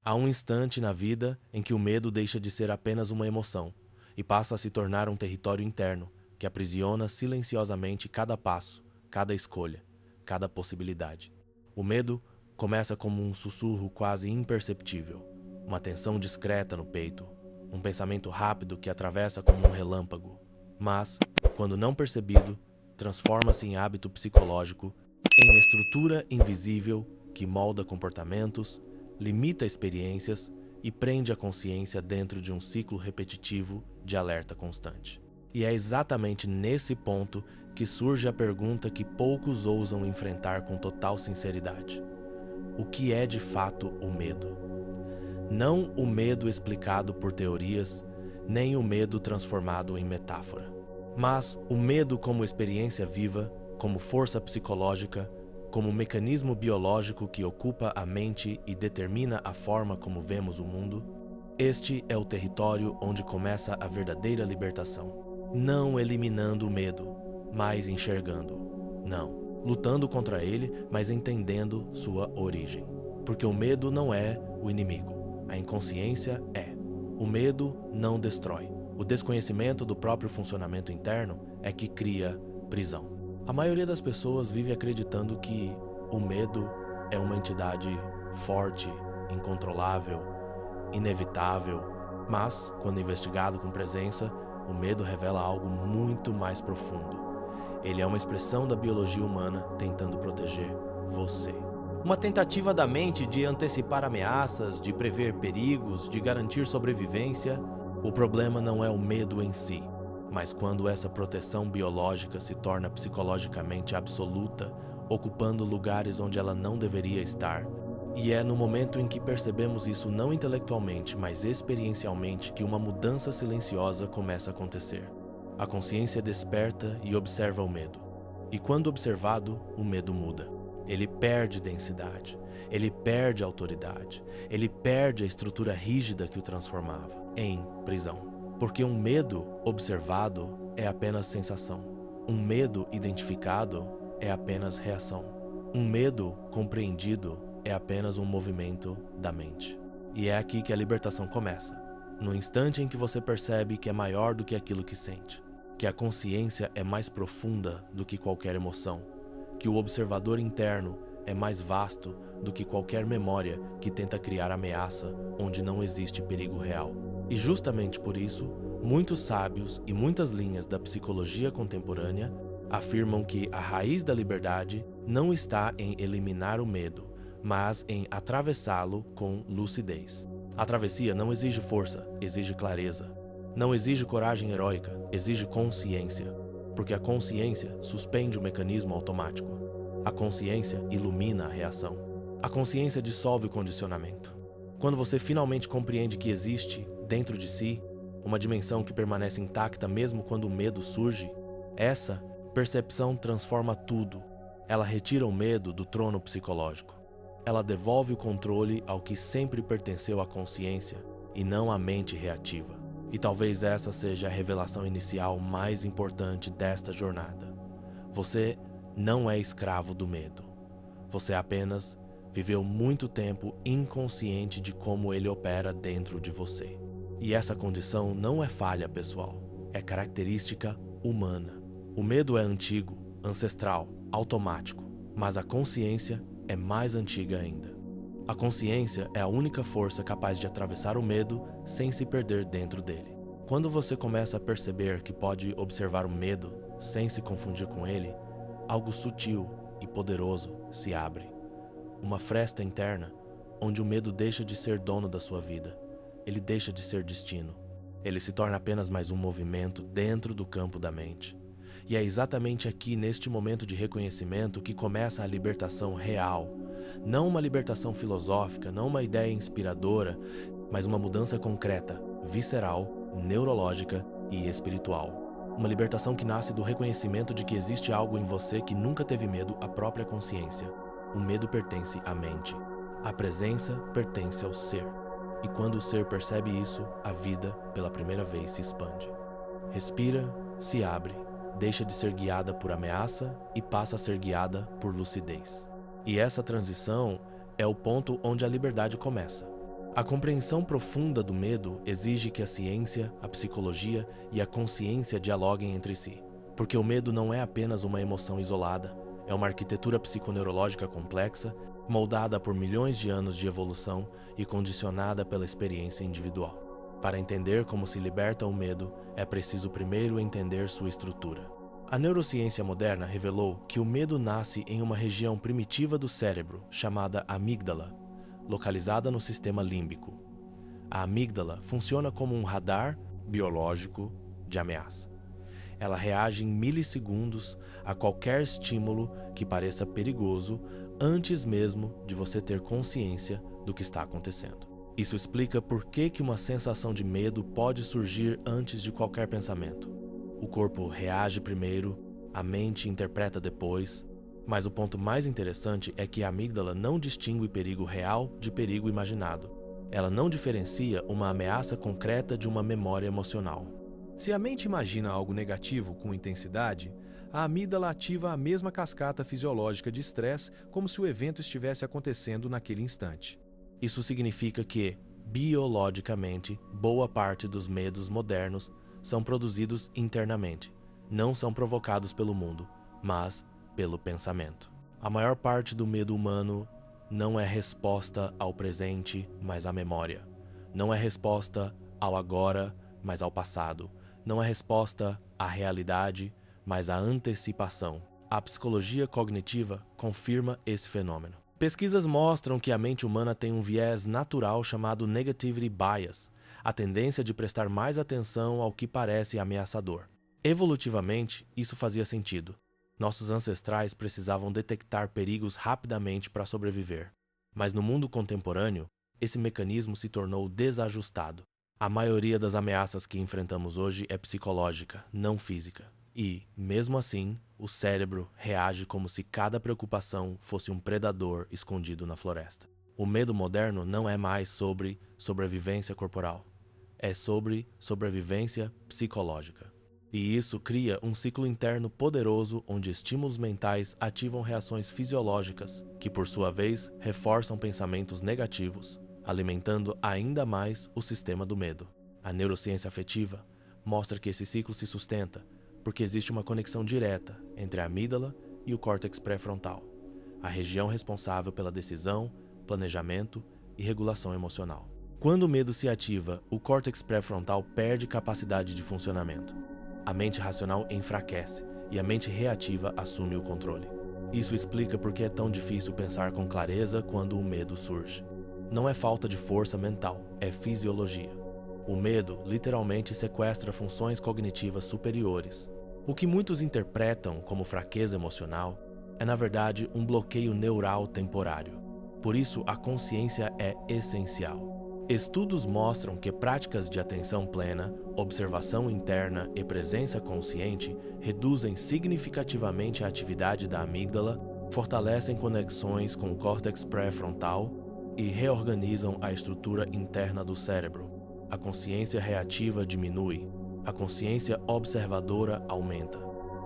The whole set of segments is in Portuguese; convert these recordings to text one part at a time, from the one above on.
Há um instante na vida em que o medo deixa de ser apenas uma emoção e passa a se tornar um território interno que aprisiona silenciosamente cada passo, cada escolha, cada possibilidade. O medo começa como um sussurro quase imperceptível, uma tensão discreta no peito, um pensamento rápido que atravessa como um relâmpago, mas, quando não percebido, transforma-se em hábito psicológico, em estrutura invisível que molda comportamentos, limita experiências e prende a consciência dentro de um ciclo repetitivo de alerta constante. E é exatamente nesse ponto que surge a pergunta que poucos ousam enfrentar com total sinceridade: o que é de fato o medo? Não o medo explicado por teorias, nem o medo transformado em metáfora, mas o medo como experiência viva, como força psicológica, como mecanismo biológico que ocupa a mente e determina a forma como vemos o mundo. Este é o território onde começa a verdadeira libertação. Não eliminando o medo, mas enxergando-o. Não, lutando contra ele, mas entendendo sua origem. Porque o medo não é o inimigo, a inconsciência é. O medo não destrói. O desconhecimento do próprio funcionamento interno é que cria prisão. A maioria das pessoas vive acreditando que o medo é uma entidade forte, incontrolável, inevitável, mas, quando investigado com presença, o medo revela algo muito mais profundo. Ele é uma expressão da biologia humana tentando proteger você. Uma tentativa da mente de antecipar ameaças, de prever perigos, de garantir sobrevivência. O problema não é o medo em si, mas quando essa proteção biológica se torna psicologicamente absoluta, ocupando lugares onde ela não deveria estar. E é no momento em que percebemos isso não intelectualmente, mas experiencialmente, que uma mudança silenciosa começa a acontecer. A consciência desperta e observa o medo. E quando observado, o medo muda. Ele perde densidade, ele perde autoridade, ele perde a estrutura rígida que o transformava em prisão. Porque um medo observado é apenas sensação. Um medo identificado é apenas reação. Um medo compreendido é apenas um movimento da mente. E é aqui que a libertação começa. No instante em que você percebe que é maior do que aquilo que sente. Que a consciência é mais profunda do que qualquer emoção. Que o observador interno é mais vasto do que qualquer memória que tenta criar ameaça onde não existe perigo real. E justamente por isso, muitos sábios e muitas linhas da psicologia contemporânea afirmam que a raiz da liberdade não está em eliminar o medo, mas em atravessá-lo com lucidez. A travessia não exige força, exige clareza. Não exige coragem heróica, exige consciência, porque a consciência suspende o mecanismo automático. A consciência ilumina a reação. A consciência dissolve o condicionamento. Quando você finalmente compreende que existe, dentro de si, uma dimensão que permanece intacta mesmo quando o medo surge, essa percepção transforma tudo. Ela retira o medo do trono psicológico. Ela devolve o controle ao que sempre pertenceu à consciência e não à mente reativa. E talvez essa seja a revelação inicial mais importante desta jornada. Você não é escravo do medo. Você apenas viveu muito tempo inconsciente de como ele opera dentro de você. E essa condição não é falha pessoal, é característica humana. O medo é antigo, ancestral, automático, mas a consciência é mais antiga ainda. A consciência é a única força capaz de atravessar o medo sem se perder dentro dele. Quando você começa a perceber que pode observar o medo sem se confundir com ele, algo sutil e poderoso se abre. Uma fresta interna, onde o medo deixa de ser dono da sua vida. Ele deixa de ser destino. Ele se torna apenas mais um movimento dentro do campo da mente. E é exatamente aqui, neste momento de reconhecimento, que começa a libertação real. Não uma libertação filosófica, não uma ideia inspiradora, mas uma mudança concreta, visceral, neurológica e espiritual. Uma libertação que nasce do reconhecimento de que existe algo em você que nunca teve medo, a própria consciência. O medo pertence à mente. A presença pertence ao ser. E quando o ser percebe isso, a vida, pela primeira vez, se expande. Respira, se abre, deixa de ser guiada por ameaça e passa a ser guiada por lucidez. E essa transição é o ponto onde a liberdade começa. A compreensão profunda do medo exige que a ciência, a psicologia e a consciência dialoguem entre si, porque o medo não é apenas uma emoção isolada, é uma arquitetura psiconeurológica complexa, moldada por milhões de anos de evolução e condicionada pela experiência individual. Para entender como se liberta o medo, é preciso primeiro entender sua estrutura. A neurociência moderna revelou que o medo nasce em uma região primitiva do cérebro, chamada amígdala, localizada no sistema límbico. A amígdala funciona como um radar biológico de ameaça. Ela reage em milissegundos a qualquer estímulo que pareça perigoso antes mesmo de você ter consciência do que está acontecendo. Isso explica por que uma sensação de medo pode surgir antes de qualquer pensamento. O corpo reage primeiro, a mente interpreta depois, mas o ponto mais interessante é que a amígdala não distingue perigo real de perigo imaginado. Ela não diferencia uma ameaça concreta de uma memória emocional. Se a mente imagina algo negativo com intensidade, a amígdala ativa a mesma cascata fisiológica de estresse como se o evento estivesse acontecendo naquele instante. Isso significa que, biologicamente, boa parte dos medos modernos são produzidos internamente, não são provocados pelo mundo, mas pelo pensamento. A maior parte do medo humano não é resposta ao presente, mas à memória. Não é resposta ao agora, mas ao passado. Não é resposta à realidade, mas à antecipação. A psicologia cognitiva confirma esse fenômeno. Pesquisas mostram que a mente humana tem um viés natural chamado negativity bias, a tendência de prestar mais atenção ao que parece ameaçador. Evolutivamente, isso fazia sentido. Nossos ancestrais precisavam detectar perigos rapidamente para sobreviver. Mas no mundo contemporâneo, esse mecanismo se tornou desajustado. A maioria das ameaças que enfrentamos hoje é psicológica, não física. E, mesmo assim, o cérebro reage como se cada preocupação fosse um predador escondido na floresta. O medo moderno não é mais sobre sobrevivência corporal. É sobre sobrevivência psicológica. E isso cria um ciclo interno poderoso onde estímulos mentais ativam reações fisiológicas, que por sua vez reforçam pensamentos negativos, alimentando ainda mais o sistema do medo. A neurociência afetiva mostra que esse ciclo se sustenta porque existe uma conexão direta entre a amígdala e o córtex pré-frontal, a região responsável pela decisão, planejamento e regulação emocional. Quando o medo se ativa, o córtex pré-frontal perde capacidade de funcionamento. A mente racional enfraquece e a mente reativa assume o controle. Isso explica por que é tão difícil pensar com clareza quando o medo surge. Não é falta de força mental, é fisiologia. O medo literalmente sequestra funções cognitivas superiores. O que muitos interpretam como fraqueza emocional é, na verdade, um bloqueio neural temporário. Por isso, a consciência é essencial. Estudos mostram que práticas de atenção plena, observação interna e presença consciente reduzem significativamente a atividade da amígdala, fortalecem conexões com o córtex pré-frontal e reorganizam a estrutura interna do cérebro. A consciência reativa diminui, a consciência observadora aumenta.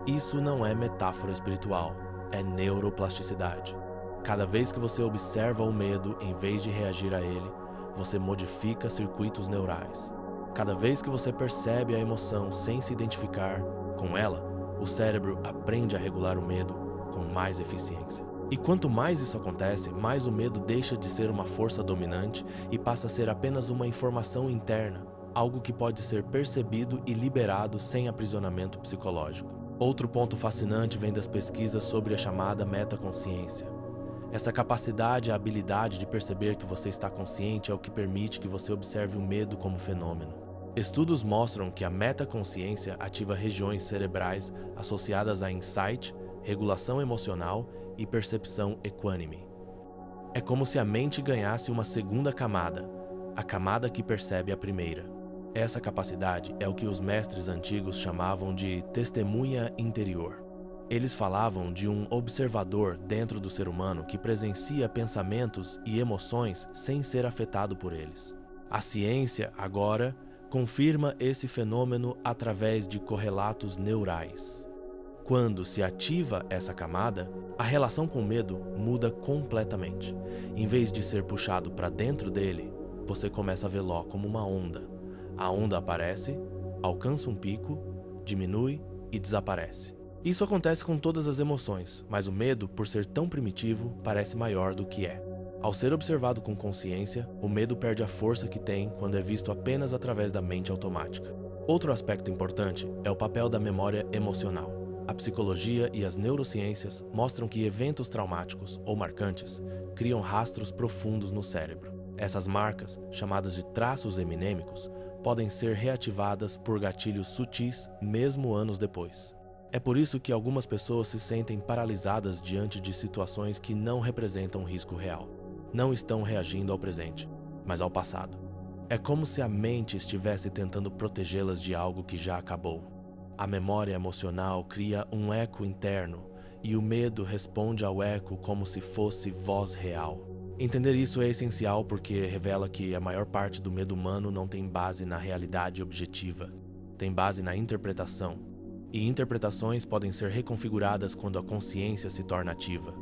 Isso não é metáfora espiritual, é neuroplasticidade. Cada vez que você observa o medo em vez de reagir a ele, você modifica circuitos neurais. Cada vez que você percebe a emoção sem se identificar com ela, o cérebro aprende a regular o medo com mais eficiência. E quanto mais isso acontece, mais o medo deixa de ser uma força dominante e passa a ser apenas uma informação interna, algo que pode ser percebido e liberado sem aprisionamento psicológico. Outro ponto fascinante vem das pesquisas sobre a chamada metaconsciência. Essa capacidade, a habilidade de perceber que você está consciente é o que permite que você observe o medo como fenômeno. Estudos mostram que a metaconsciência ativa regiões cerebrais associadas a insight, regulação emocional e percepção equânime. É como se a mente ganhasse uma segunda camada, a camada que percebe a primeira. Essa capacidade é o que os mestres antigos chamavam de testemunha interior. Eles falavam de um observador dentro do ser humano que presencia pensamentos e emoções sem ser afetado por eles. A ciência, agora, confirma esse fenômeno através de correlatos neurais. Quando se ativa essa camada, a relação com o medo muda completamente. Em vez de ser puxado para dentro dele, você começa a vê-lo como uma onda. A onda aparece, alcança um pico, diminui e desaparece. Isso acontece com todas as emoções, mas o medo, por ser tão primitivo, parece maior do que é. Ao ser observado com consciência, o medo perde a força que tem quando é visto apenas através da mente automática. Outro aspecto importante é o papel da memória emocional. A psicologia e as neurociências mostram que eventos traumáticos ou marcantes criam rastros profundos no cérebro. Essas marcas, chamadas de traços eminêmicos, podem ser reativadas por gatilhos sutis mesmo anos depois. É por isso que algumas pessoas se sentem paralisadas diante de situações que não representam risco real. Não estão reagindo ao presente, mas ao passado. É como se a mente estivesse tentando protegê-las de algo que já acabou. A memória emocional cria um eco interno e o medo responde ao eco como se fosse voz real. Entender isso é essencial porque revela que a maior parte do medo humano não tem base na realidade objetiva, tem base na interpretação. E interpretações podem ser reconfiguradas quando a consciência se torna ativa.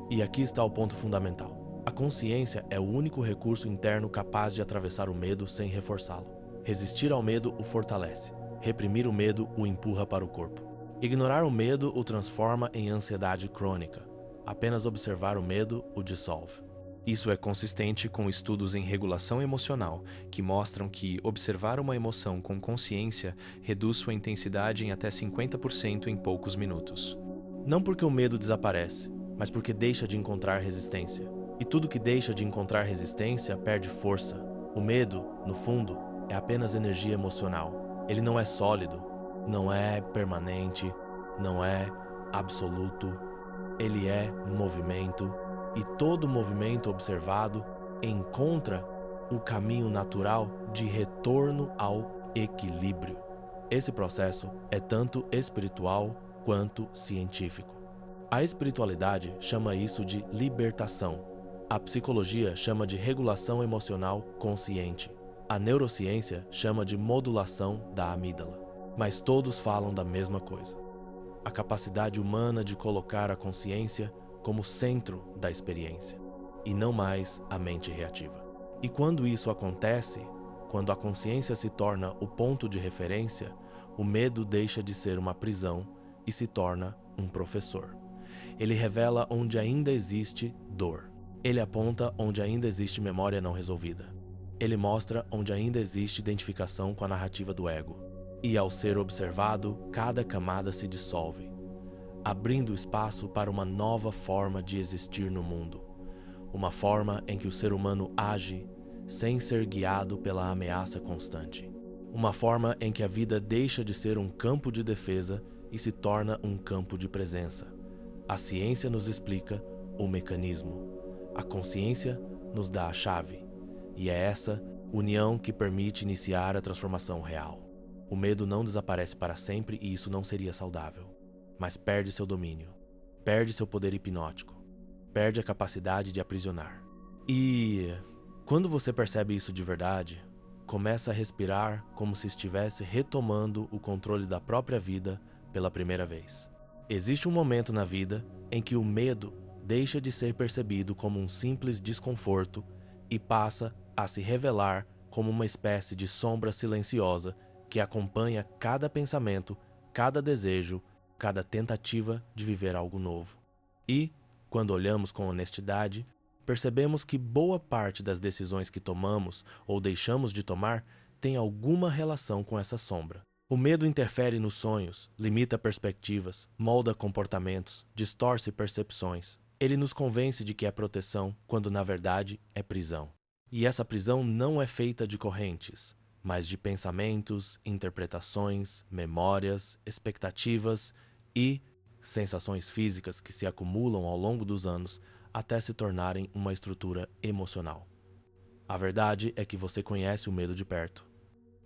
E aqui está o ponto fundamental. A consciência é o único recurso interno capaz de atravessar o medo sem reforçá-lo. Resistir ao medo o fortalece. Reprimir o medo o empurra para o corpo. Ignorar o medo o transforma em ansiedade crônica. Apenas observar o medo o dissolve. Isso é consistente com estudos em regulação emocional, que mostram que observar uma emoção com consciência reduz sua intensidade em até 50% em poucos minutos. Não porque o medo desaparece, mas porque deixa de encontrar resistência. E tudo que deixa de encontrar resistência perde força. O medo, no fundo, é apenas energia emocional. Ele não é sólido, não é permanente, não é absoluto. Ele é movimento. E todo movimento observado encontra o caminho natural de retorno ao equilíbrio. Esse processo é tanto espiritual quanto científico. A espiritualidade chama isso de libertação. A psicologia chama de regulação emocional consciente. A neurociência chama de modulação da amígdala. Mas todos falam da mesma coisa: a capacidade humana de colocar a consciência como centro da experiência, e não mais a mente reativa. E quando isso acontece, quando a consciência se torna o ponto de referência, o medo deixa de ser uma prisão e se torna um professor. Ele revela onde ainda existe dor. Ele aponta onde ainda existe memória não resolvida. Ele mostra onde ainda existe identificação com a narrativa do ego. E ao ser observado, cada camada se dissolve, abrindo espaço para uma nova forma de existir no mundo. Uma forma em que o ser humano age sem ser guiado pela ameaça constante. Uma forma em que a vida deixa de ser um campo de defesa e se torna um campo de presença. A ciência nos explica o mecanismo. A consciência nos dá a chave. E é essa união que permite iniciar a transformação real. O medo não desaparece para sempre e isso não seria saudável. Mas perde seu domínio, perde seu poder hipnótico, perde a capacidade de aprisionar. E quando você percebe isso de verdade, começa a respirar como se estivesse retomando o controle da própria vida pela primeira vez. Existe um momento na vida em que o medo deixa de ser percebido como um simples desconforto e passa a se revelar como uma espécie de sombra silenciosa que acompanha cada pensamento, cada desejo, cada tentativa de viver algo novo. E, quando olhamos com honestidade, percebemos que boa parte das decisões que tomamos ou deixamos de tomar tem alguma relação com essa sombra. O medo interfere nos sonhos, limita perspectivas, molda comportamentos, distorce percepções. Ele nos convence de que é proteção, quando na verdade é prisão. E essa prisão não é feita de correntes, mas de pensamentos, interpretações, memórias, expectativas e sensações físicas que se acumulam ao longo dos anos até se tornarem uma estrutura emocional. A verdade é que você conhece o medo de perto.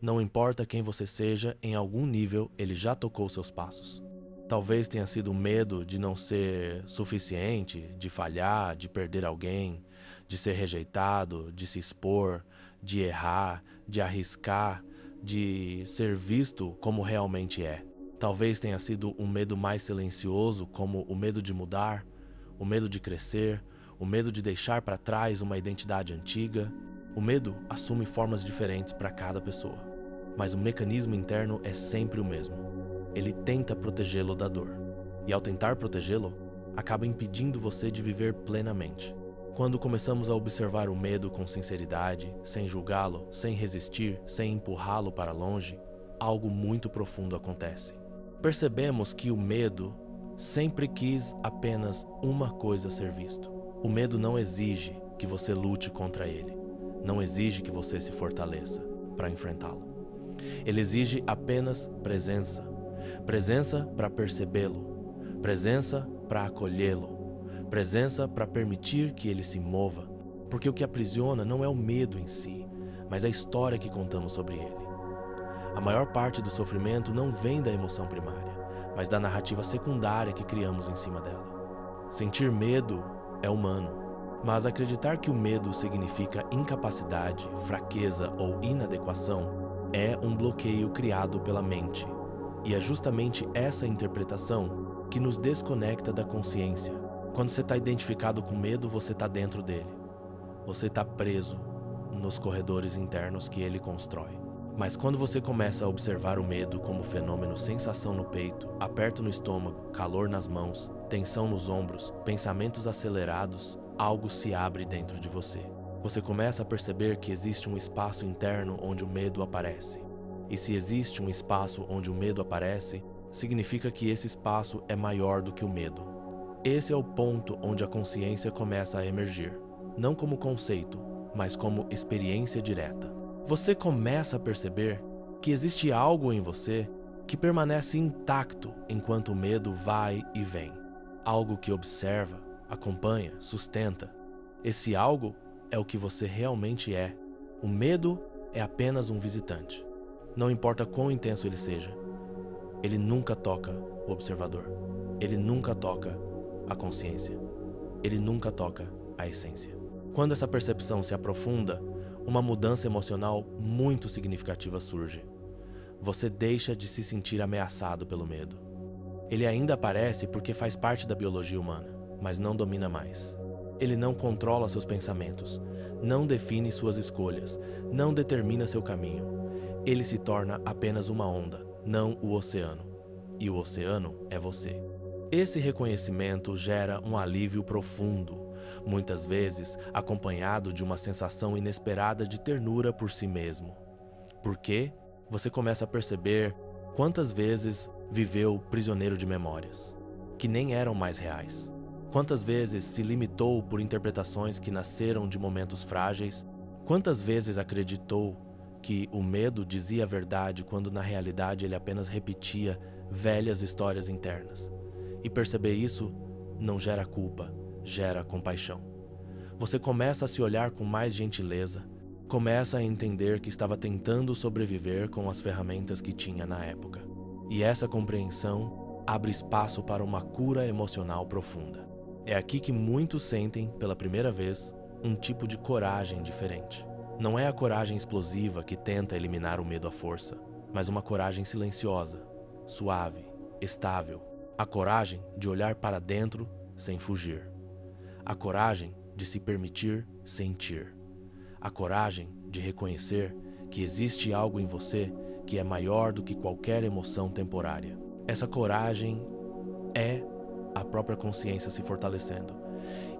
Não importa quem você seja, em algum nível ele já tocou seus passos. Talvez tenha sido o medo de não ser suficiente, de falhar, de perder alguém, de ser rejeitado, de se expor, de errar, de arriscar, de ser visto como realmente é. Talvez tenha sido um medo mais silencioso, como o medo de mudar, o medo de crescer, o medo de deixar para trás uma identidade antiga, O medo assume formas diferentes para cada pessoa, mas o mecanismo interno é sempre o mesmo. Ele tenta protegê-lo da dor, e ao tentar protegê-lo, acaba impedindo você de viver plenamente. Quando começamos a observar o medo com sinceridade, sem julgá-lo, sem resistir, sem empurrá-lo para longe, algo muito profundo acontece. Percebemos que o medo sempre quis apenas uma coisa ser visto. O medo não exige que você lute contra ele, não exige que você se fortaleça para enfrentá-lo. Ele exige apenas presença, presença para percebê-lo, presença para acolhê-lo, presença para permitir que ele se mova, porque o que aprisiona não é o medo em si, mas a história que contamos sobre ele. A maior parte do sofrimento não vem da emoção primária, mas da narrativa secundária que criamos em cima dela. Sentir medo é humano, mas acreditar que o medo significa incapacidade, fraqueza ou inadequação é um bloqueio criado pela mente. E é justamente essa interpretação que nos desconecta da consciência. Quando você está identificado com medo, você está dentro dele. Você está preso nos corredores internos que ele constrói. Mas quando você começa a observar o medo como fenômeno sensação no peito, aperto no estômago, calor nas mãos, tensão nos ombros, pensamentos acelerados, algo se abre dentro de você. Você começa a perceber que existe um espaço interno onde o medo aparece. E se existe um espaço onde o medo aparece, significa que esse espaço é maior do que o medo. Esse é o ponto onde a consciência começa a emergir, não como conceito, mas como experiência direta. Você começa a perceber que existe algo em você que permanece intacto enquanto o medo vai e vem. Algo que observa, acompanha, sustenta. Esse algo é o que você realmente é. O medo é apenas um visitante. Não importa quão intenso ele seja, ele nunca toca o observador. Ele nunca toca a consciência. Ele nunca toca a essência. Quando essa percepção se aprofunda, uma mudança emocional muito significativa surge. Você deixa de se sentir ameaçado pelo medo. Ele ainda aparece porque faz parte da biologia humana, mas não domina mais. Ele não controla seus pensamentos, não define suas escolhas, não determina seu caminho. Ele se torna apenas uma onda, não o oceano. E o oceano é você. Esse reconhecimento gera um alívio profundo, muitas vezes acompanhado de uma sensação inesperada de ternura por si mesmo. Porque você começa a perceber quantas vezes viveu prisioneiro de memórias, que nem eram mais reais. Quantas vezes se limitou por interpretações que nasceram de momentos frágeis. Quantas vezes acreditou que o medo dizia a verdade quando na realidade ele apenas repetia velhas histórias internas. E perceber isso não gera culpa, gera compaixão. Você começa a se olhar com mais gentileza, começa a entender que estava tentando sobreviver com as ferramentas que tinha na época. E essa compreensão abre espaço para uma cura emocional profunda. É aqui que muitos sentem, pela primeira vez, um tipo de coragem diferente. Não é a coragem explosiva que tenta eliminar o medo à força, mas uma coragem silenciosa, suave, estável. A coragem de olhar para dentro sem fugir. A coragem de se permitir sentir. A coragem de reconhecer que existe algo em você que é maior do que qualquer emoção temporária. Essa coragem é a própria consciência se fortalecendo.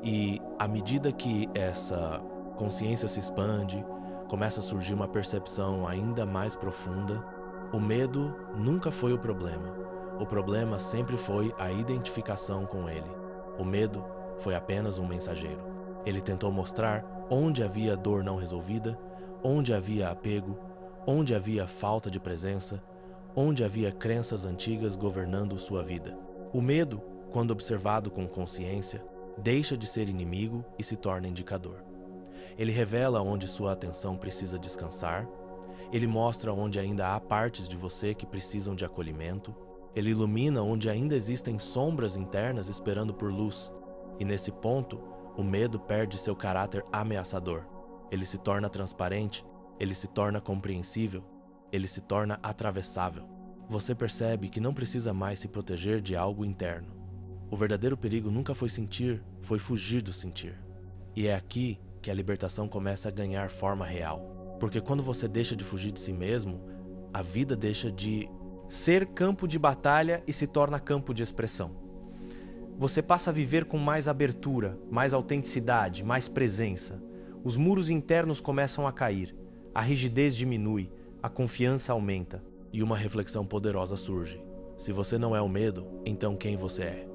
E à medida que essa consciência se expande, começa a surgir uma percepção ainda mais profunda, o medo nunca foi o problema. O problema sempre foi a identificação com ele. O medo foi apenas um mensageiro. Ele tentou mostrar onde havia dor não resolvida, onde havia apego, onde havia falta de presença, onde havia crenças antigas governando sua vida. O medo, quando observado com consciência, deixa de ser inimigo e se torna indicador. Ele revela onde sua atenção precisa descansar, ele mostra onde ainda há partes de você que precisam de acolhimento, ele ilumina onde ainda existem sombras internas esperando por luz, e nesse ponto, o medo perde seu caráter ameaçador. Ele se torna transparente, ele se torna compreensível, ele se torna atravessável. Você percebe que não precisa mais se proteger de algo interno. O verdadeiro perigo nunca foi sentir, foi fugir do sentir. E é aqui que a libertação começa a ganhar forma real. Porque quando você deixa de fugir de si mesmo, a vida deixa de ser campo de batalha e se torna campo de expressão. Você passa a viver com mais abertura, mais autenticidade, mais presença. Os muros internos começam a cair, a rigidez diminui, a confiança aumenta e uma reflexão poderosa surge. Se você não é o medo, então quem você é?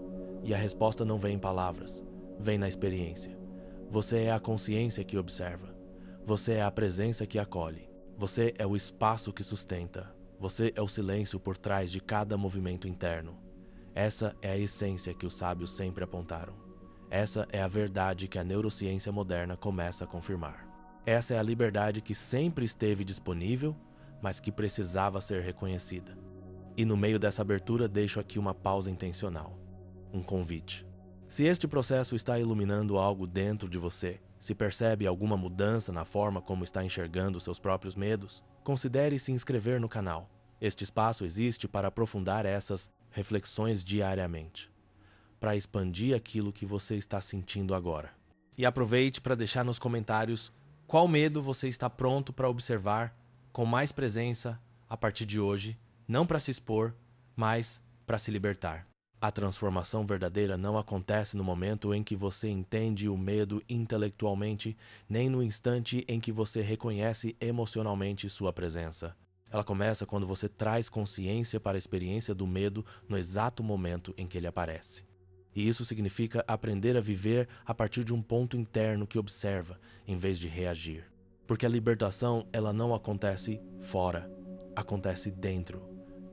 E a resposta não vem em palavras, vem na experiência. Você é a consciência que observa. Você é a presença que acolhe. Você é o espaço que sustenta. Você é o silêncio por trás de cada movimento interno. Essa é a essência que os sábios sempre apontaram. Essa é a verdade que a neurociência moderna começa a confirmar. Essa é a liberdade que sempre esteve disponível, mas que precisava ser reconhecida. E no meio dessa abertura deixo aqui uma pausa intencional. Um convite. Se este processo está iluminando algo dentro de você, se percebe alguma mudança na forma como está enxergando seus próprios medos, considere se inscrever no canal. Este espaço existe para aprofundar essas reflexões diariamente, para expandir aquilo que você está sentindo agora. E aproveite para deixar nos comentários qual medo você está pronto para observar com mais presença a partir de hoje, não para se expor, mas para se libertar. A transformação verdadeira não acontece no momento em que você entende o medo intelectualmente, nem no instante em que você reconhece emocionalmente sua presença. Ela começa quando você traz consciência para a experiência do medo no exato momento em que ele aparece. E isso significa aprender a viver a partir de um ponto interno que observa, em vez de reagir. Porque a libertação, ela não acontece fora, acontece dentro.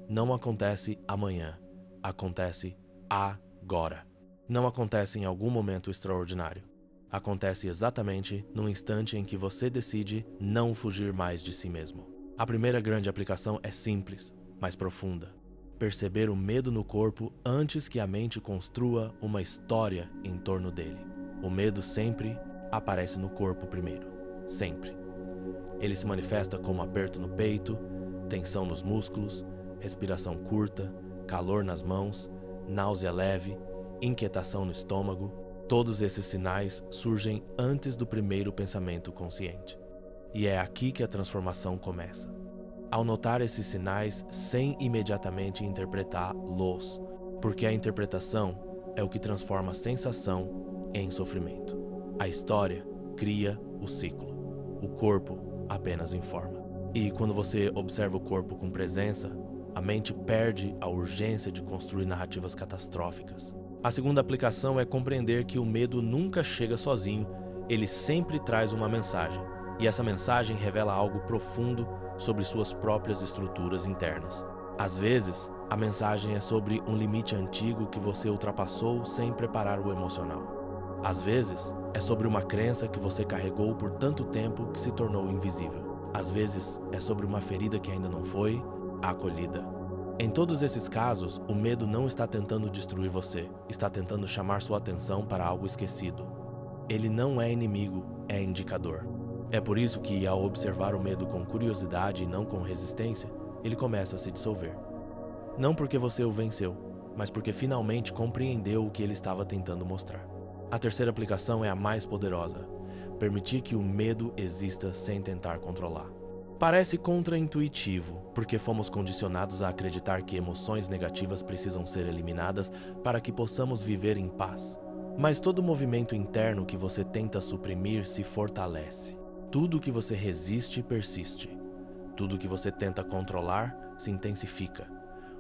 Não acontece amanhã, acontece agora. Não acontece em algum momento extraordinário. Acontece exatamente no instante em que você decide não fugir mais de si mesmo. A primeira grande aplicação é simples, mas profunda. Perceber o medo no corpo antes que a mente construa uma história em torno dele. O medo sempre aparece no corpo primeiro. Sempre. Ele se manifesta como aperto no peito, tensão nos músculos, respiração curta, calor nas mãos, náusea leve, inquietação no estômago. Todos esses sinais surgem antes do primeiro pensamento consciente. E é aqui que a transformação começa. Ao notar esses sinais sem imediatamente interpretá-los, porque a interpretação é o que transforma a sensação em sofrimento. A história cria o ciclo. O corpo apenas informa. E quando você observa o corpo com presença, a mente perde a urgência de construir narrativas catastróficas. A segunda aplicação é compreender que o medo nunca chega sozinho, ele sempre traz uma mensagem. E essa mensagem revela algo profundo sobre suas próprias estruturas internas. Às vezes, a mensagem é sobre um limite antigo que você ultrapassou sem preparar o emocional. Às vezes, é sobre uma crença que você carregou por tanto tempo que se tornou invisível. Às vezes, é sobre uma ferida que ainda não foi acolhida. Em todos esses casos, o medo não está tentando destruir você, está tentando chamar sua atenção para algo esquecido. Ele não é inimigo, é indicador. É por isso que, ao observar o medo com curiosidade e não com resistência, ele começa a se dissolver. Não porque você o venceu, mas porque finalmente compreendeu o que ele estava tentando mostrar. A terceira aplicação é a mais poderosa: permitir que o medo exista sem tentar controlar. Parece contraintuitivo, porque fomos condicionados a acreditar que emoções negativas precisam ser eliminadas para que possamos viver em paz. Mas todo movimento interno que você tenta suprimir se fortalece. Tudo que você resiste persiste. Tudo que você tenta controlar se intensifica.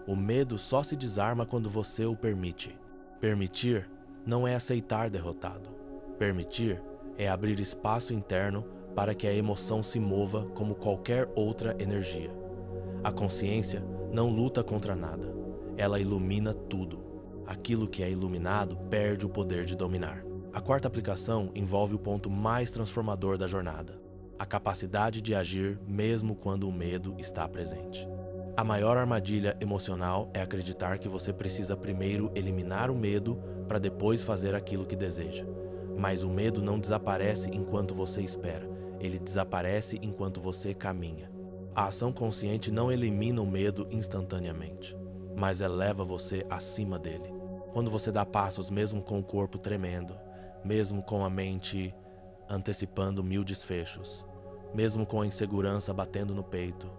O medo só se desarma quando você o permite. Permitir não é aceitar derrotado. Permitir é abrir espaço interno para que a emoção se mova como qualquer outra energia. A consciência não luta contra nada. Ela ilumina tudo. Aquilo que é iluminado perde o poder de dominar. A quarta aplicação envolve o ponto mais transformador da jornada: a capacidade de agir mesmo quando o medo está presente. A maior armadilha emocional é acreditar que você precisa primeiro eliminar o medo para depois fazer aquilo que deseja. Mas o medo não desaparece enquanto você espera, ele desaparece enquanto você caminha. A ação consciente não elimina o medo instantaneamente, mas eleva você acima dele. Quando você dá passos mesmo com o corpo tremendo, mesmo com a mente antecipando 1000 desfechos. Mesmo com a insegurança batendo no peito,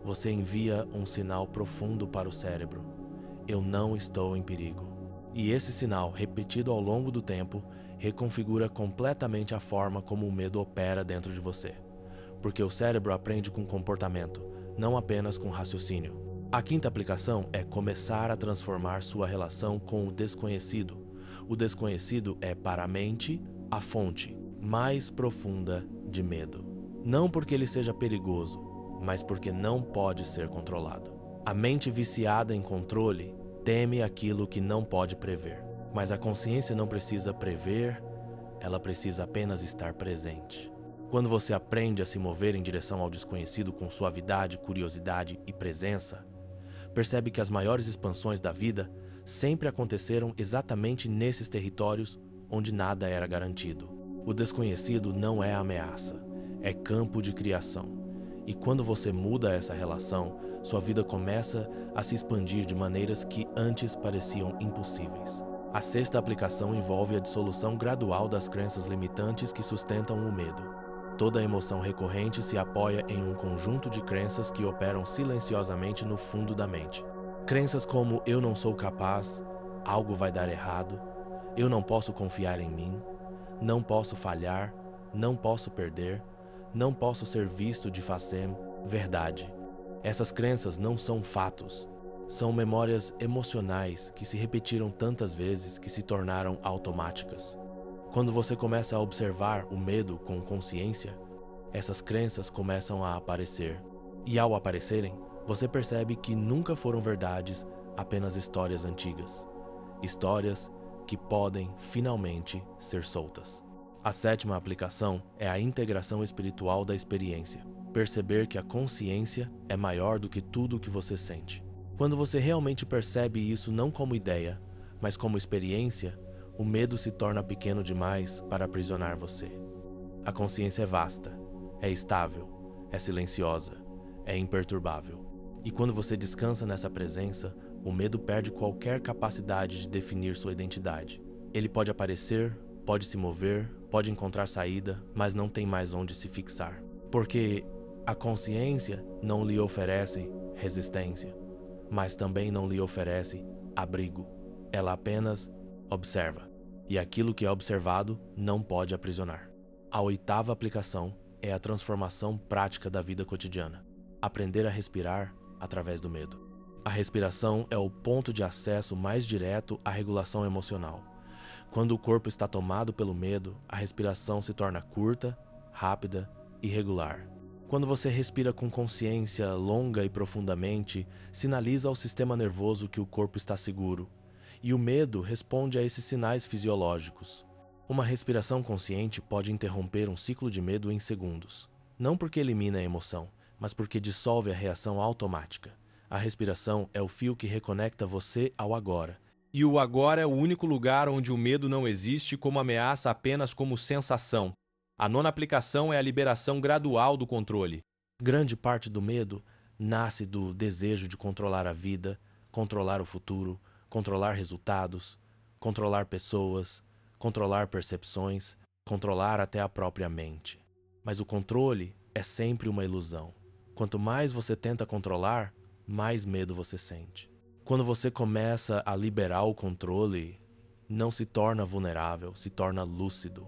você envia um sinal profundo para o cérebro: eu não estou em perigo. E esse sinal, repetido ao longo do tempo, reconfigura completamente a forma como o medo opera dentro de você. Porque o cérebro aprende com comportamento, não apenas com raciocínio. A quinta aplicação é começar a transformar sua relação com o desconhecido. O desconhecido é, para a mente, a fonte mais profunda de medo. Não porque ele seja perigoso, mas porque não pode ser controlado. A mente viciada em controle teme aquilo que não pode prever. Mas a consciência não precisa prever, ela precisa apenas estar presente. Quando você aprende a se mover em direção ao desconhecido com suavidade, curiosidade e presença, percebe que as maiores expansões da vida sempre aconteceram exatamente nesses territórios onde nada era garantido. O desconhecido não é ameaça, é campo de criação. E quando você muda essa relação, sua vida começa a se expandir de maneiras que antes pareciam impossíveis. A sexta aplicação envolve a dissolução gradual das crenças limitantes que sustentam o medo. Toda emoção recorrente se apoia em um conjunto de crenças que operam silenciosamente no fundo da mente. Crenças como eu não sou capaz, algo vai dar errado, eu não posso confiar em mim, não posso falhar, não posso perder, não posso ser visto de facem, verdade. Essas crenças não são fatos, são memórias emocionais que se repetiram tantas vezes que se tornaram automáticas. Quando você começa a observar o medo com consciência, essas crenças começam a aparecer. E ao aparecerem, você percebe que nunca foram verdades, apenas histórias antigas. Histórias que podem finalmente ser soltas. A sétima aplicação é a integração espiritual da experiência. Perceber que a consciência é maior do que tudo o que você sente. Quando você realmente percebe isso não como ideia, mas como experiência, o medo se torna pequeno demais para aprisionar você. A consciência é vasta, é estável, é silenciosa, é imperturbável. E quando você descansa nessa presença, o medo perde qualquer capacidade de definir sua identidade. Ele pode aparecer, pode se mover, pode encontrar saída, mas não tem mais onde se fixar. Porque a consciência não lhe oferece resistência, mas também não lhe oferece abrigo. Ela apenas observa, e aquilo que é observado não pode aprisionar. A oitava aplicação é a transformação prática da vida cotidiana. Aprender a respirar através do medo. A respiração é o ponto de acesso mais direto à regulação emocional. Quando o corpo está tomado pelo medo, a respiração se torna curta, rápida e regular. Quando você respira com consciência longa e profundamente, sinaliza ao sistema nervoso que o corpo está seguro. E o medo responde a esses sinais fisiológicos. Uma respiração consciente pode interromper um ciclo de medo em segundos. Não porque elimina a emoção, mas porque dissolve a reação automática. A respiração é o fio que reconecta você ao agora. E o agora é o único lugar onde o medo não existe como ameaça, apenas como sensação. A nona aplicação é a liberação gradual do controle. Grande parte do medo nasce do desejo de controlar a vida, controlar o futuro, controlar resultados, controlar pessoas, controlar percepções, controlar até a própria mente. Mas o controle é sempre uma ilusão. Quanto mais você tenta controlar, mais medo você sente. Quando você começa a liberar o controle, não se torna vulnerável, se torna lúcido.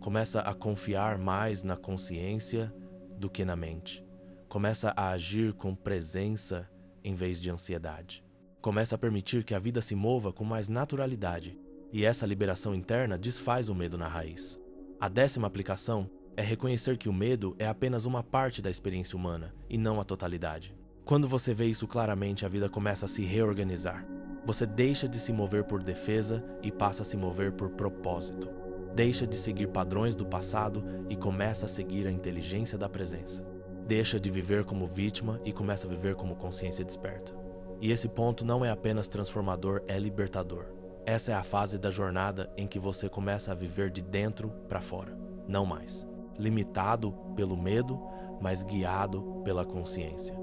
Começa a confiar mais na consciência do que na mente. Começa a agir com presença em vez de ansiedade. Começa a permitir que a vida se mova com mais naturalidade. E essa liberação interna desfaz o medo na raiz. A 10ª aplicação é reconhecer que o medo é apenas uma parte da experiência humana e não a totalidade. Quando você vê isso claramente, a vida começa a se reorganizar. Você deixa de se mover por defesa e passa a se mover por propósito. Deixa de seguir padrões do passado e começa a seguir a inteligência da presença. Deixa de viver como vítima e começa a viver como consciência desperta. E esse ponto não é apenas transformador, é libertador. Essa é a fase da jornada em que você começa a viver de dentro para fora, não mais. Limitado pelo medo, mas guiado pela consciência.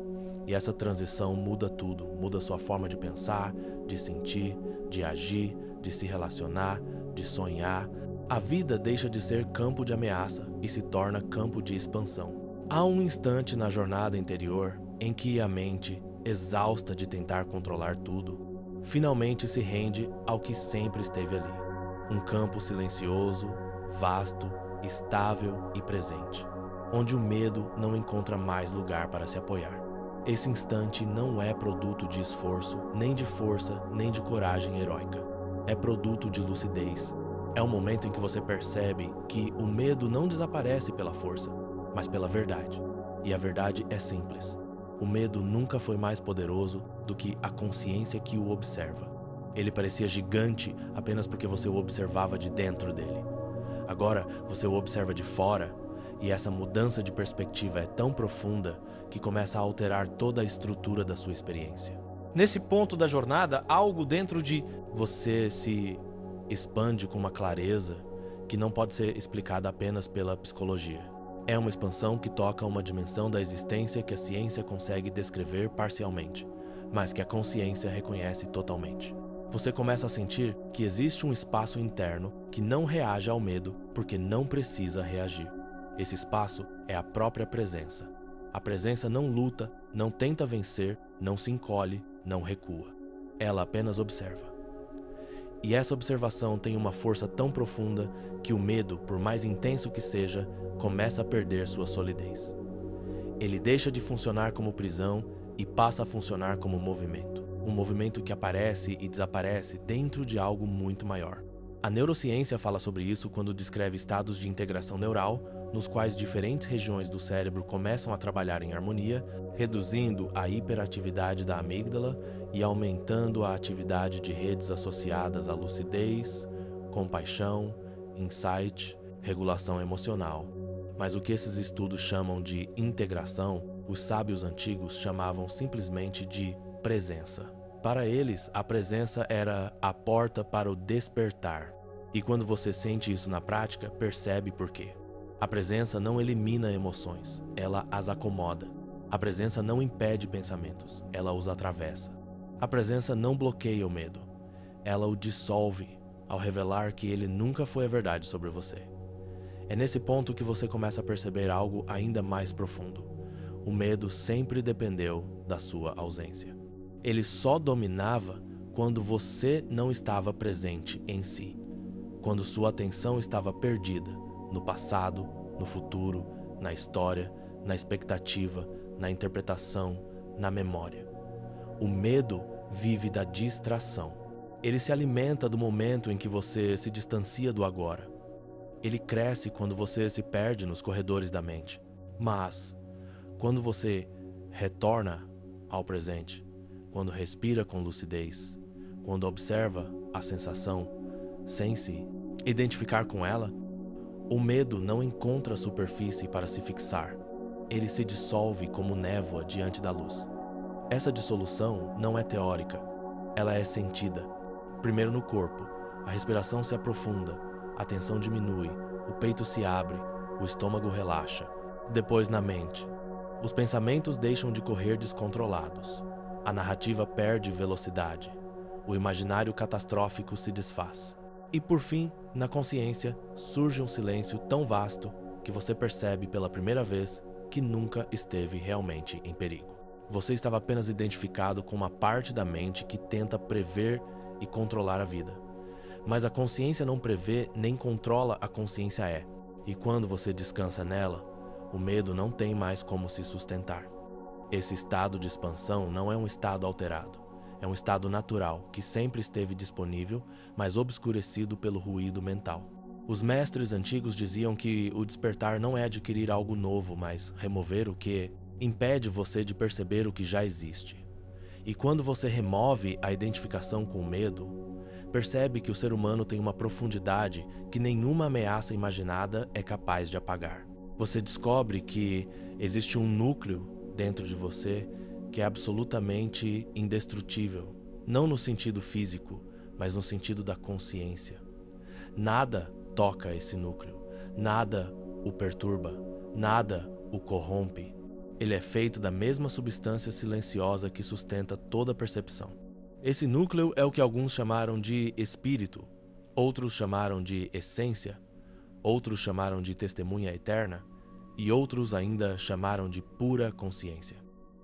E essa transição muda tudo, muda sua forma de pensar, de sentir, de agir, de se relacionar, de sonhar, A vida deixa de ser campo de ameaça e se torna campo de expansão. Há um instante na jornada interior em que a mente, exausta de tentar controlar tudo, finalmente se rende ao que sempre esteve ali. Um campo silencioso, vasto, estável e presente, onde o medo não encontra mais lugar para se apoiar. Esse instante não é produto de esforço, nem de força, nem de coragem heróica. É produto de lucidez. É o momento em que você percebe que o medo não desaparece pela força, mas pela verdade. E a verdade é simples. O medo nunca foi mais poderoso do que a consciência que o observa. Ele parecia gigante apenas porque você o observava de dentro dele. Agora você o observa de fora, e essa mudança de perspectiva é tão profunda que começa a alterar toda a estrutura da sua experiência. Nesse ponto da jornada, algo dentro de você se expande com uma clareza que não pode ser explicada apenas pela psicologia. É uma expansão que toca uma dimensão da existência que a ciência consegue descrever parcialmente, mas que a consciência reconhece totalmente. Você começa a sentir que existe um espaço interno que não reage ao medo porque não precisa reagir. Esse espaço é a própria presença. A presença não luta, não tenta vencer, não se encolhe, não recua. Ela apenas observa. E essa observação tem uma força tão profunda que o medo, por mais intenso que seja, começa a perder sua solidez. Ele deixa de funcionar como prisão e passa a funcionar como movimento. Um movimento que aparece e desaparece dentro de algo muito maior. A neurociência fala sobre isso quando descreve estados de integração neural, nos quais diferentes regiões do cérebro começam a trabalhar em harmonia, reduzindo a hiperatividade da amígdala e aumentando a atividade de redes associadas à lucidez, compaixão, insight, regulação emocional. Mas o que esses estudos chamam de integração, os sábios antigos chamavam simplesmente de presença. Para eles, a presença era a porta para o despertar. E quando você sente isso na prática, percebe por quê. A presença não elimina emoções, ela as acomoda. A presença não impede pensamentos, ela os atravessa. A presença não bloqueia o medo, ela o dissolve ao revelar que ele nunca foi a verdade sobre você. É nesse ponto que você começa a perceber algo ainda mais profundo. O medo sempre dependeu da sua ausência. Ele só dominava quando você não estava presente em si, quando sua atenção estava perdida no passado, no futuro, na história, na expectativa, na interpretação, na memória. O medo vive da distração. Ele se alimenta do momento em que você se distancia do agora. Ele cresce quando você se perde nos corredores da mente. Mas, quando você retorna ao presente, quando respira com lucidez, quando observa a sensação sem se identificar com ela, o medo não encontra superfície para se fixar. Ele se dissolve como névoa diante da luz. Essa dissolução não é teórica, ela é sentida. Primeiro no corpo, a respiração se aprofunda, a tensão diminui, o peito se abre, o estômago relaxa. Depois na mente, os pensamentos deixam de correr descontrolados. A narrativa perde velocidade. O imaginário catastrófico se desfaz. E por fim, na consciência, surge um silêncio tão vasto que você percebe pela primeira vez que nunca esteve realmente em perigo. Você estava apenas identificado com uma parte da mente que tenta prever e controlar a vida. Mas a consciência não prevê nem controla, a consciência é. E quando você descansa nela, o medo não tem mais como se sustentar. Esse estado de expansão não é um estado alterado. É um estado natural que sempre esteve disponível, mas obscurecido pelo ruído mental. Os mestres antigos diziam que o despertar não é adquirir algo novo, mas remover o que impede você de perceber o que já existe. E quando você remove a identificação com o medo, percebe que o ser humano tem uma profundidade que nenhuma ameaça imaginada é capaz de apagar. Você descobre que existe um núcleo dentro de você que é absolutamente indestrutível, não no sentido físico, mas no sentido da consciência. Nada toca esse núcleo, nada o perturba, nada o corrompe. Ele é feito da mesma substância silenciosa que sustenta toda a percepção. Esse núcleo é o que alguns chamaram de espírito, Outros chamaram de essência, outros chamaram de testemunha eterna, e outros ainda chamaram de pura consciência.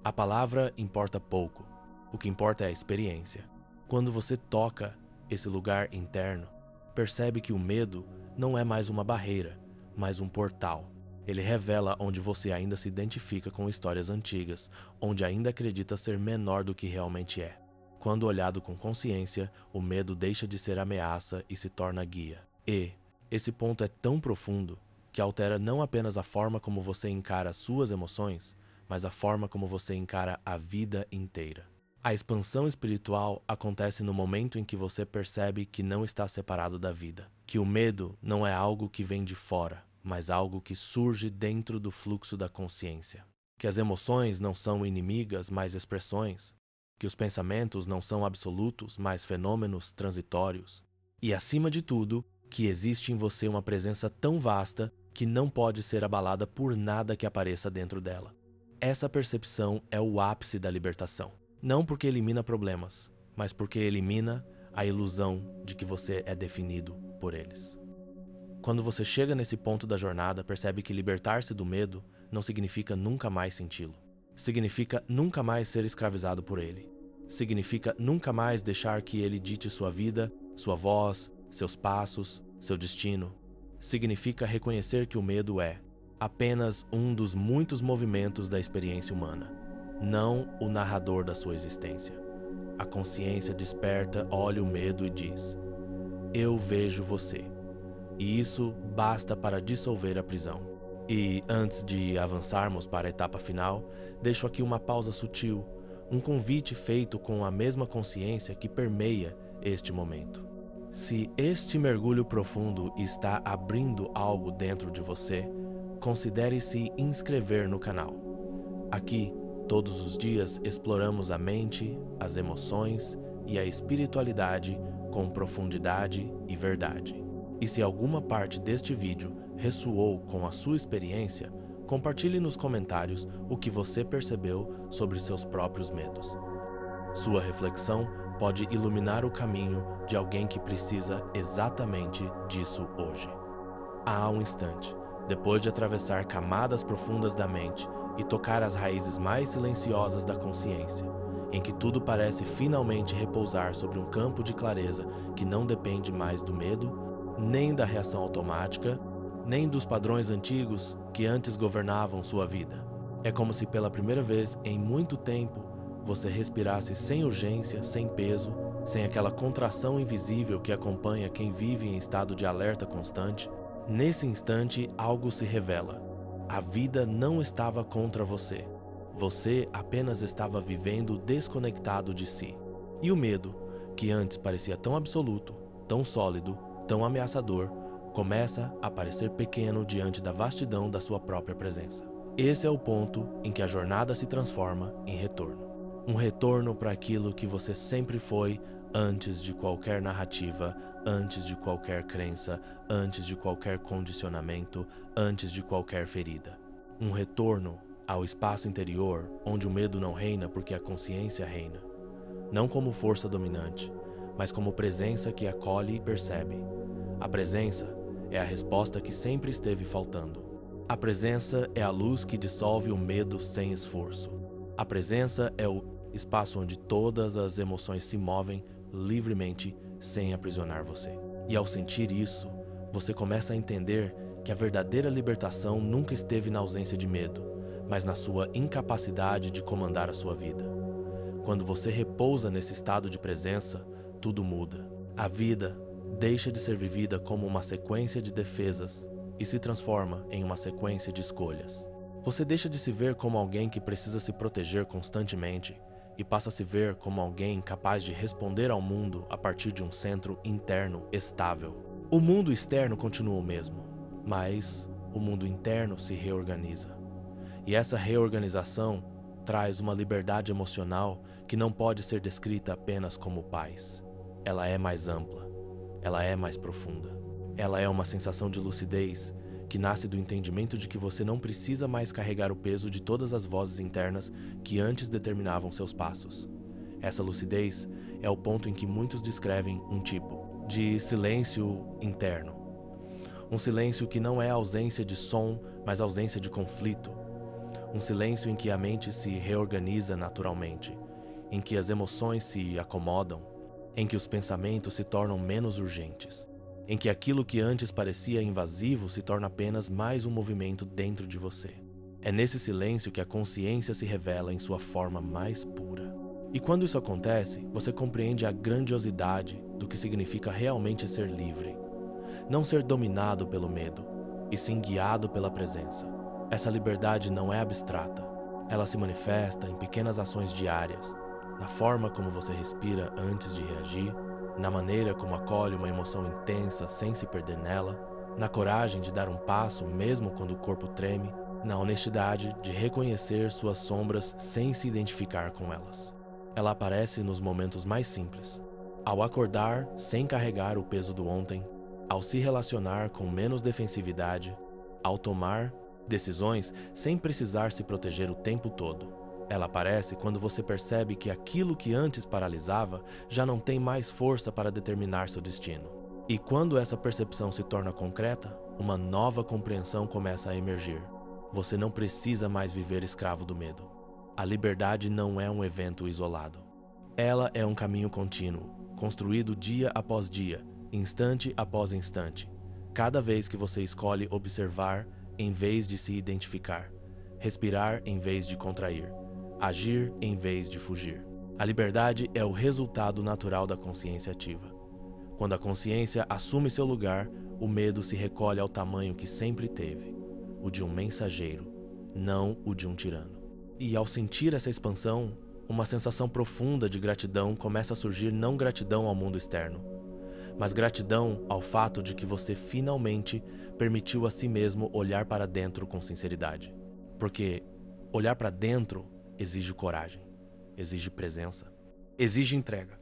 A palavra importa pouco, o que importa é a experiência. Quando você toca esse lugar interno, percebe que o medo não é mais uma barreira, mas um portal. Ele revela onde você ainda se identifica com histórias antigas, onde ainda acredita ser menor do que realmente é. Quando olhado com consciência, o medo deixa de ser ameaça e se torna guia. E esse ponto é tão profundo que altera não apenas a forma como você encara suas emoções, mas a forma como você encara a vida inteira. A expansão espiritual acontece no momento em que você percebe que não está separado da vida, que o medo não é algo que vem de fora, mas algo que surge dentro do fluxo da consciência, que as emoções não são inimigas, mas expressões, que os pensamentos não são absolutos, mas fenômenos transitórios, e acima de tudo, que existe em você uma presença tão vasta que não pode ser abalada por nada que apareça dentro dela. Essa percepção é o ápice da libertação. Não porque elimina problemas, mas porque elimina a ilusão de que você é definido por eles. Quando você chega nesse ponto da jornada, percebe que libertar-se do medo não significa nunca mais senti-lo. Significa nunca mais ser escravizado por ele. Significa nunca mais deixar que ele dite sua vida, sua voz, seus passos, seu destino. Significa reconhecer que o medo é apenas um dos muitos movimentos da experiência humana, não o narrador da sua existência. A consciência desperta, olha o medo e diz: eu vejo você. E isso basta para dissolver a prisão. E antes de avançarmos para a etapa final, deixo aqui uma pausa sutil, um convite feito com a mesma consciência que permeia este momento. Se este mergulho profundo está abrindo algo dentro de você, considere se inscrever no canal. Aqui, todos os dias, exploramos a mente, as emoções e a espiritualidade com profundidade e verdade. E se alguma parte deste vídeo ressoou com a sua experiência, compartilhe nos comentários o que você percebeu sobre seus próprios medos. Sua reflexão pode iluminar o caminho de alguém que precisa exatamente disso hoje. Há um instante, depois de atravessar camadas profundas da mente e tocar as raízes mais silenciosas da consciência, em que tudo parece finalmente repousar sobre um campo de clareza que não depende mais do medo, nem da reação automática, nem dos padrões antigos que antes governavam sua vida. É como se pela primeira vez em muito tempo você respirasse sem urgência, sem peso, sem aquela contração invisível que acompanha quem vive em estado de alerta constante. Nesse instante, algo se revela. A vida não estava contra você. Você apenas estava vivendo desconectado de si. E o medo, que antes parecia tão absoluto, tão sólido, tão ameaçador, começa a parecer pequeno diante da vastidão da sua própria presença. Esse é o ponto em que a jornada se transforma em retorno. Um retorno para aquilo que você sempre foi antes de qualquer narrativa, antes de qualquer crença, antes de qualquer condicionamento, antes de qualquer ferida. Um retorno ao espaço interior onde o medo não reina porque a consciência reina. Não como força dominante, mas como presença que acolhe e percebe. A presença é a resposta que sempre esteve faltando. A presença é a luz que dissolve o medo sem esforço. A presença é o espaço onde todas as emoções se movem livremente sem aprisionar você. E ao sentir isso, você começa a entender que a verdadeira libertação nunca esteve na ausência de medo, mas na sua incapacidade de comandar a sua vida. Quando você repousa nesse estado de presença, tudo muda. A vida deixa de ser vivida como uma sequência de defesas e se transforma em uma sequência de escolhas. Você deixa de se ver como alguém que precisa se proteger constantemente e passa a se ver como alguém capaz de responder ao mundo a partir de um centro interno estável. O mundo externo continua o mesmo, mas o mundo interno se reorganiza. E essa reorganização traz uma liberdade emocional que não pode ser descrita apenas como paz. Ela é mais ampla, ela é mais profunda. Ela é uma sensação de lucidez que nasce do entendimento de que você não precisa mais carregar o peso de todas as vozes internas que antes determinavam seus passos. Essa lucidez é o ponto em que muitos descrevem um tipo de silêncio interno. Um silêncio que não é ausência de som, mas ausência de conflito. Um silêncio em que a mente se reorganiza naturalmente, em que as emoções se acomodam, em que os pensamentos se tornam menos urgentes, em que aquilo que antes parecia invasivo se torna apenas mais um movimento dentro de você. É nesse silêncio que a consciência se revela em sua forma mais pura. E quando isso acontece, você compreende a grandiosidade do que significa realmente ser livre. Não ser dominado pelo medo, e sim guiado pela presença. Essa liberdade não é abstrata. Ela se manifesta em pequenas ações diárias, na forma como você respira antes de reagir, na maneira como acolhe uma emoção intensa sem se perder nela, na coragem de dar um passo mesmo quando o corpo treme, na honestidade de reconhecer suas sombras sem se identificar com elas. Ela aparece nos momentos mais simples. Ao acordar sem carregar o peso do ontem, ao se relacionar com menos defensividade, ao tomar decisões sem precisar se proteger o tempo todo. Ela aparece quando você percebe que aquilo que antes paralisava já não tem mais força para determinar seu destino. E quando essa percepção se torna concreta, uma nova compreensão começa a emergir. Você não precisa mais viver escravo do medo. A liberdade não é um evento isolado. Ela é um caminho contínuo, construído dia após dia, instante após instante. Cada vez que você escolhe observar em vez de se identificar, respirar em vez de contrair, agir em vez de fugir. A liberdade é o resultado natural da consciência ativa. Quando a consciência assume seu lugar, o medo se recolhe ao tamanho que sempre teve, o de um mensageiro, não o de um tirano. E ao sentir essa expansão, uma sensação profunda de gratidão começa a surgir, não gratidão ao mundo externo, mas gratidão ao fato de que você finalmente permitiu a si mesmo olhar para dentro com sinceridade. Porque olhar para dentro exige coragem, exige presença, exige entrega.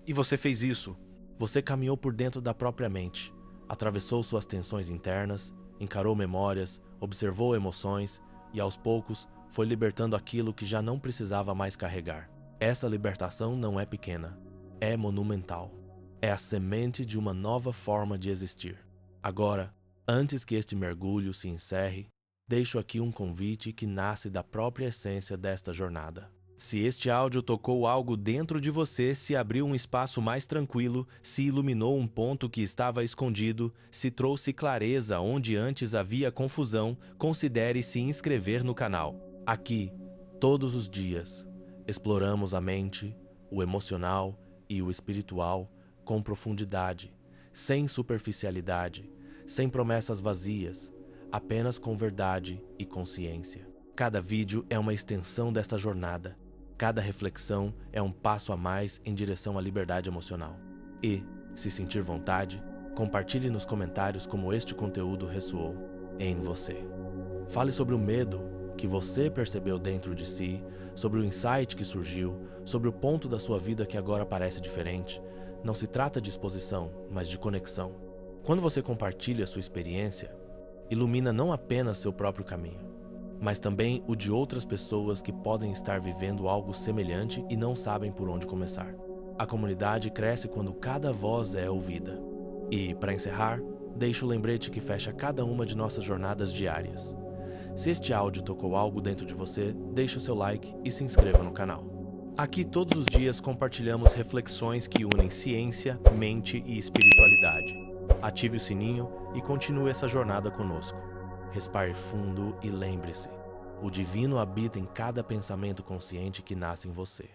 E você fez isso. Você caminhou por dentro da própria mente, atravessou suas tensões internas, encarou memórias, observou emoções e, aos poucos, foi libertando aquilo que já não precisava mais carregar. Essa libertação não é pequena, é monumental. É a semente de uma nova forma de existir. Agora, antes que este mergulho se encerre, deixo aqui um convite que nasce da própria essência desta jornada. Se este áudio tocou algo dentro de você, se abriu um espaço mais tranquilo, se iluminou um ponto que estava escondido, se trouxe clareza onde antes havia confusão, considere se inscrever no canal. Aqui, todos os dias, exploramos a mente, o emocional e o espiritual com profundidade, sem superficialidade, sem promessas vazias, apenas com verdade e consciência. Cada vídeo é uma extensão desta jornada. Cada reflexão é um passo a mais em direção à liberdade emocional. E, se sentir vontade, compartilhe nos comentários como este conteúdo ressoou em você. Fale sobre o medo que você percebeu dentro de si, sobre o insight que surgiu, sobre o ponto da sua vida que agora parece diferente. Não se trata de exposição, mas de conexão. Quando você compartilha sua experiência, ilumina não apenas seu próprio caminho, mas também o de outras pessoas que podem estar vivendo algo semelhante e não sabem por onde começar. A comunidade cresce quando cada voz é ouvida. E, para encerrar, deixo o lembrete que fecha cada uma de nossas jornadas diárias. Se este áudio tocou algo dentro de você, deixe o seu like e se inscreva no canal. Aqui todos os dias compartilhamos reflexões que unem ciência, mente e espiritualidade. Ative o sininho e continue essa jornada conosco. Respire fundo e lembre-se, o divino habita em cada pensamento consciente que nasce em você.